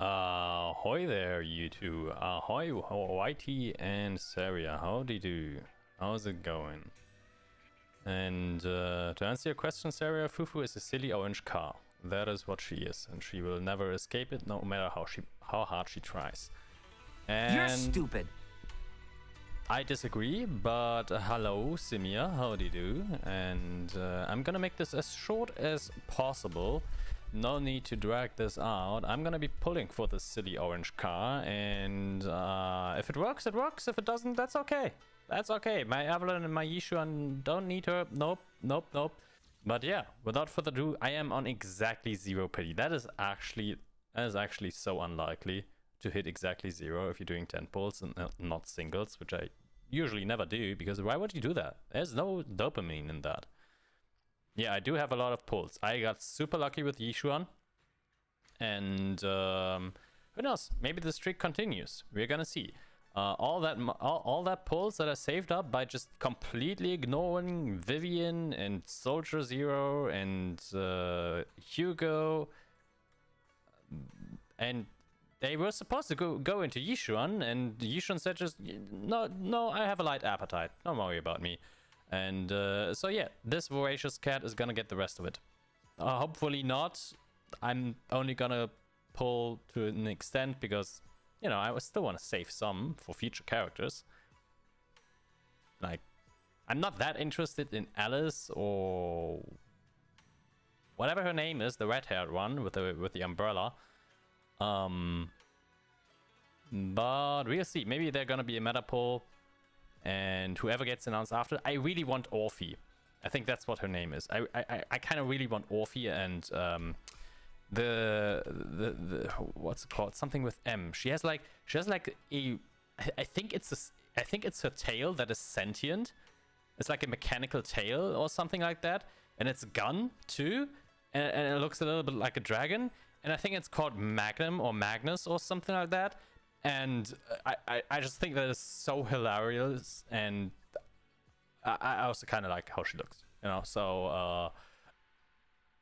Ahoy there, you two. Ahoy, YT and Saria. Howdy do? How's it going? And to answer your question, Saria, FUFU is a silly orange car. That is what she is, and she will never escape it, no matter how hard she tries. And You're stupid. I disagree, but hello, Simia, howdy do? And I'm gonna make this as short as possible. No need to drag this out. I'm gonna be pulling for this silly orange car, and if it works, it works. If it doesn't, that's okay. That's okay. My Evelyn and my Yishuan don't need her. Nope. But yeah, without further ado, I am on exactly 0 pity. That is actually so unlikely to hit exactly 0 if you're doing 10 pulls and not singles, which I usually never do, because why would you do that? There's no dopamine in that. Yeah, I do have a lot of pulls. I got super lucky with Yishuan, and who knows? Maybe the streak continues. We're gonna see. All that pulls that I saved up by just completely ignoring Vivian and Soldier Zero and Hugo, and they were supposed to go into Yishuan, and Yishuan said just no, I have a light appetite. Don't worry about me. And so yeah, this voracious cat is gonna get the rest of it. Hopefully not. I'm only gonna pull to an extent because, you know, I still want to save some for future characters. Like, I'm not that interested in Alice or whatever her name is, the red-haired one with the umbrella. But we'll see. Maybe they're gonna be a meta pull, and whoever gets announced after. I really want Orphe. I think that's what her name is. I kind of really want Orphe, and the what's it called? Something with M. She has like a, I think it's her tail that is sentient. It's like a mechanical tail or something like that, and it's a gun too, and it looks a little bit like a dragon. And I think it's called Magnum or Magnus or something like that. And I just think that is so hilarious, and I also kind of like how she looks, you know. So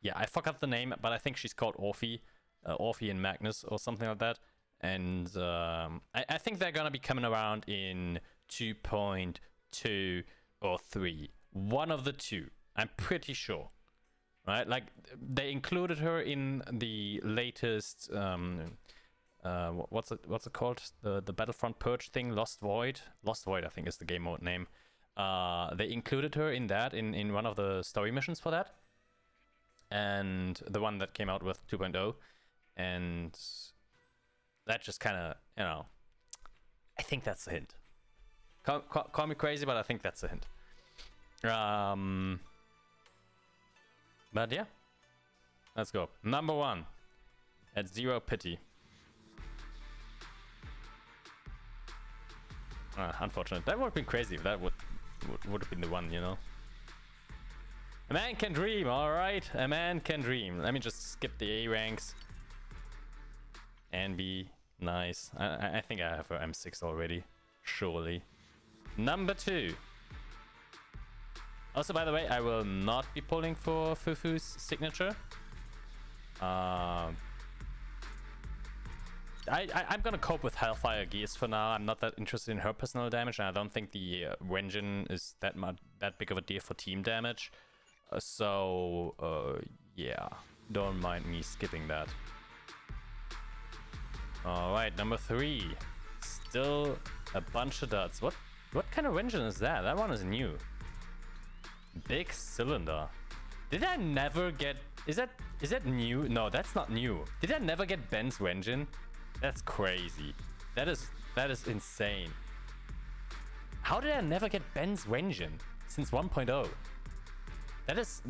yeah, I forgot the name, but I think she's called Orphe, Orphe and Magnus or something like that. And I think they're gonna be coming around in 2.2 or 3, one of the two. I'm pretty sure, right? Like they included her in the latest. What's it called? The Battlefront Purge thing, Lost Void, I think is the game mode name. They included her in that in one of the story missions for that, and the one that came out with 2.0, and that just kind of, you know, I think that's a hint. Call me crazy, but I think that's a hint. But yeah, let's go. Number 1 at 0 pity. Unfortunate. That would have been crazy if that would have been the one, you know. A man can dream, alright? A man can dream. Let me just skip the A ranks and be nice. I think I have her M6 already. Surely. Number 2. Also, by the way, I will not be pulling for FUFU's signature. I'm gonna cope with Hellfire Gears for now. I'm not that interested in her personal damage, and I don't think the Wenjin is that big of a deal for team damage. So yeah, don't mind me skipping that. All right, number 3, still a bunch of duds. What kind of Wenjin is that? That one is new. Big cylinder. Did I never get? Is that new? No, that's not new. Did I never get Ben's Wenjin? That's crazy. That is insane. How did I never get Ben's Wenjin since 1.0? That is...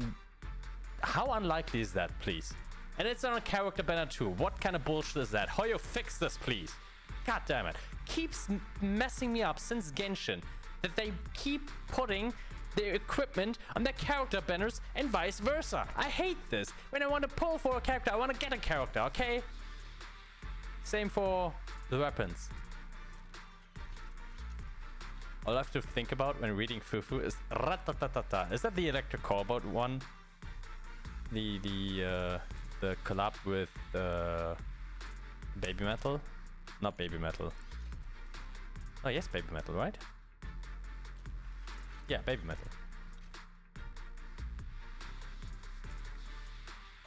How unlikely is that, please? And it's on a character banner too. What kind of bullshit is that? Hoyo, fix this, please. God damn it. Keeps messing me up since Genshin. That they keep putting their equipment on their character banners and vice versa. I hate this. When I want to pull for a character, I want to get a character, okay? Same for the weapons. All I have to think about when reading FUFU is ratatatata. Is that the electric callboat one? The collab with Baby metal? Not baby metal. Oh, yes, baby metal, right? Yeah, baby metal.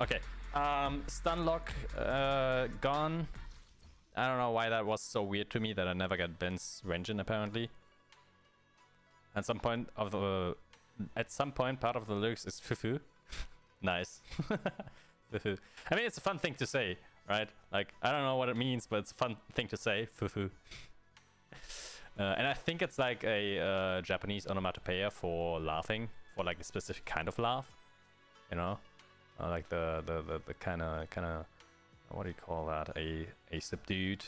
Okay. Stun lock gone. I don't know why that was so weird to me that I never got Ben's Vengeance apparently. At some point, part of the lyrics is FUFU. Nice. FUFU. I mean, it's a fun thing to say, right? Like, I don't know what it means, but it's a fun thing to say. FUFU. And I think it's like a Japanese onomatopoeia for laughing, for like a specific kind of laugh, you know, like the kind of what do you call that? A subdued,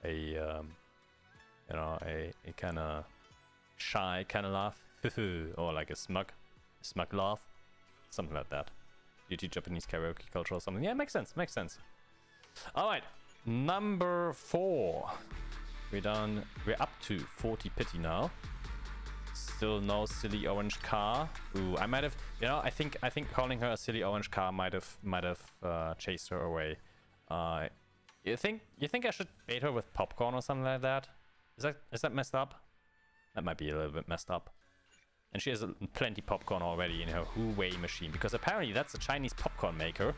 you know, a kind of shy kind of laugh, or like a smug laugh, something like that. Due to Japanese karaoke culture or something. Yeah, makes sense. Makes sense. All right, number 4. We're up to 40 pity now. Still no silly orange car. Ooh, I might have, you know, I think calling her a silly orange car might have chased her away. You think I should bait her with popcorn or something like that? Is that messed up? That might be a little bit messed up. And she has plenty popcorn already in her Huawei machine, because apparently that's a Chinese popcorn maker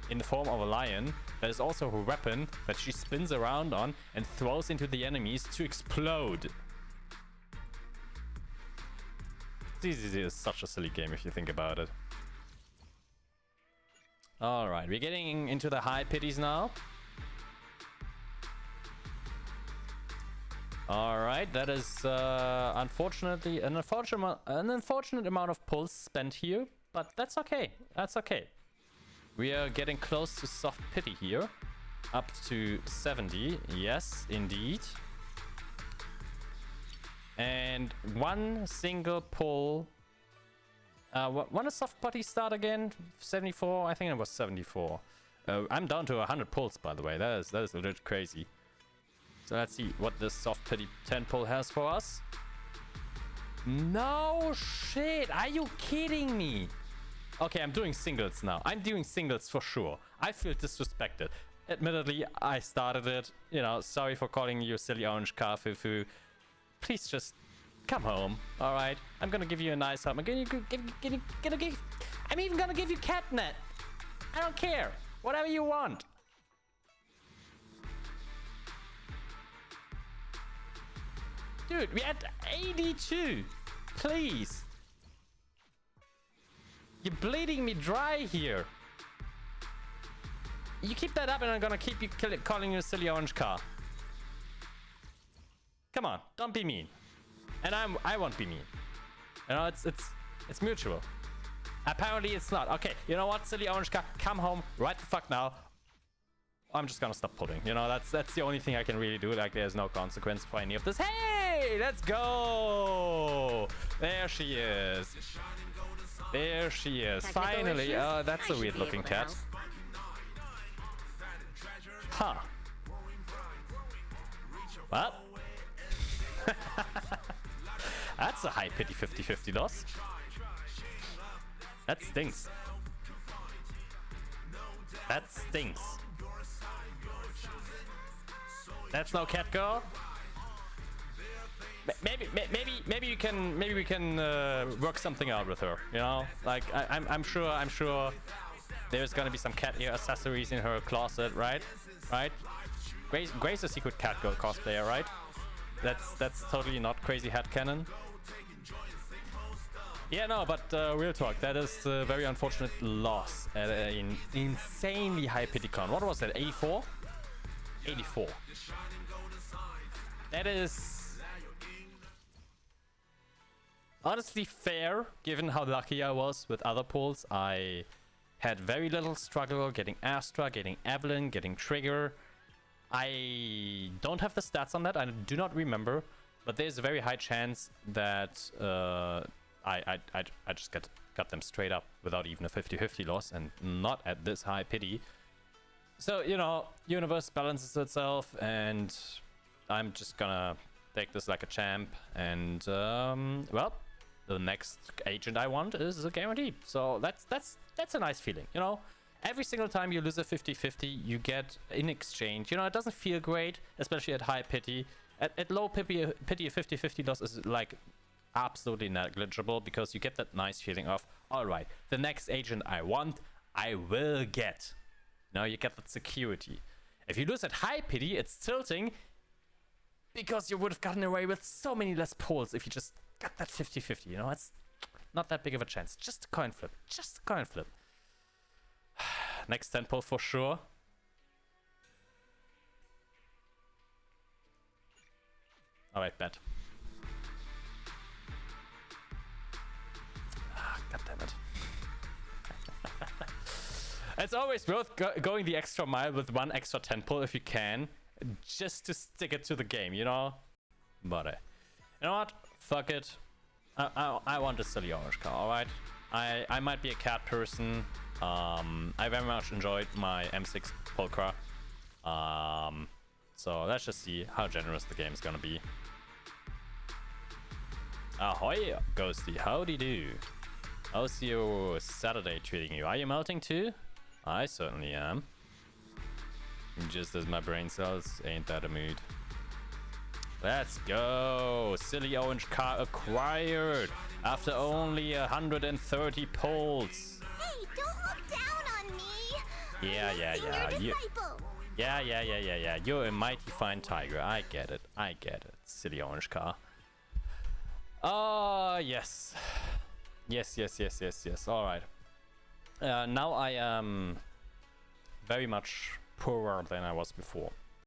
in the form of a lion that is also her weapon that she spins around on and throws into the enemies to explode. This is such a silly game if you think about it. Alright, we're getting into the high pities now. Alright, that is unfortunately an unfortunate amount of pulse spent here, but that's okay. That's okay. We are getting close to soft pity here. Up to 70. Yes, indeed. And one single pull. When does soft putty start again? 74? I think it was 74. I'm down to 100 pulls, by the way. That is legit crazy. So let's see what this soft pity 10 pull has for us. No shit! Are you kidding me? Okay, I'm doing singles now. I'm doing singles for sure. I feel disrespected. Admittedly, I started it. You know, sorry for calling you silly orange car FUFU. Please just come home, all right? I'm gonna give you a nice hug. I'm even gonna give you catnip. I don't care. Whatever you want. Dude, we're at 82. Please. You're bleeding me dry here. You keep that up and I'm gonna keep you calling you a silly orange car. Come on, don't be mean. And I won't be mean. You know, it's mutual. Apparently it's not. Okay, you know what, silly orange car, come home right the fuck now. I'm just gonna stop pulling. You know, that's the only thing I can really do. Like, there's no consequence for any of this. Hey, let's go. There she is. There she is. Finally. Oh, that's a weird looking cat. Huh. Well. That's a high pity 50-50 loss. That stinks. That stinks. That's no cat girl. Maybe we can work something out with her. You know, like I'm sure there's gonna be some cat ear accessories in her closet, right? Right? Grace is a secret cat girl cosplayer, right? That's totally not crazy headcanon. Yeah, no, but real talk, that is a very unfortunate loss at an insanely high pity count. What was that? 84? 84. That is honestly fair, given how lucky I was with other pulls. I had very little struggle getting Astra, getting Evelyn, getting Trigger. I don't have the stats on that, I do not remember, but there's a very high chance that I just got them straight up without even a 50-50 loss, and not at this high pity. So, you know, universe balances itself, and I'm just gonna take this like a champ, and well, the next agent I want is a guarantee. So that's a nice feeling, you know. Every single time you lose a 50-50, you get in exchange. You know, it doesn't feel great, especially at high pity. At low pity, a 50-50 loss is like absolutely negligible because you get that nice feeling of, all right, the next agent I want, I will get. Now you get that security. If you lose at high pity, it's tilting because you would have gotten away with so many less pulls if you just got that 50-50. You know, it's not that big of a chance. Just a coin flip. Just a coin flip. Next 10 pull for sure. Alright, bet. God damn it. It's always worth going the extra mile with one extra 10 pull if you can, just to stick it to the game, you know? But you know what? Fuck it. I want a silly orange car, alright? I might be a cat person. I very much enjoyed my M6 Pulcra. So let's just see how generous the game is gonna be. Ahoy, Ghosty, howdy do. How's your Saturday treating you? Are you melting too? I certainly am. Just as my brain cells ain't that a mood. Let's go. Silly orange car acquired after only 130 pulls. Hey, don't look down on me. Yeah. You're a mighty fine tiger. I get it. Silly orange car. Yes. Yes. All right. Now I am very much poorer than I was before.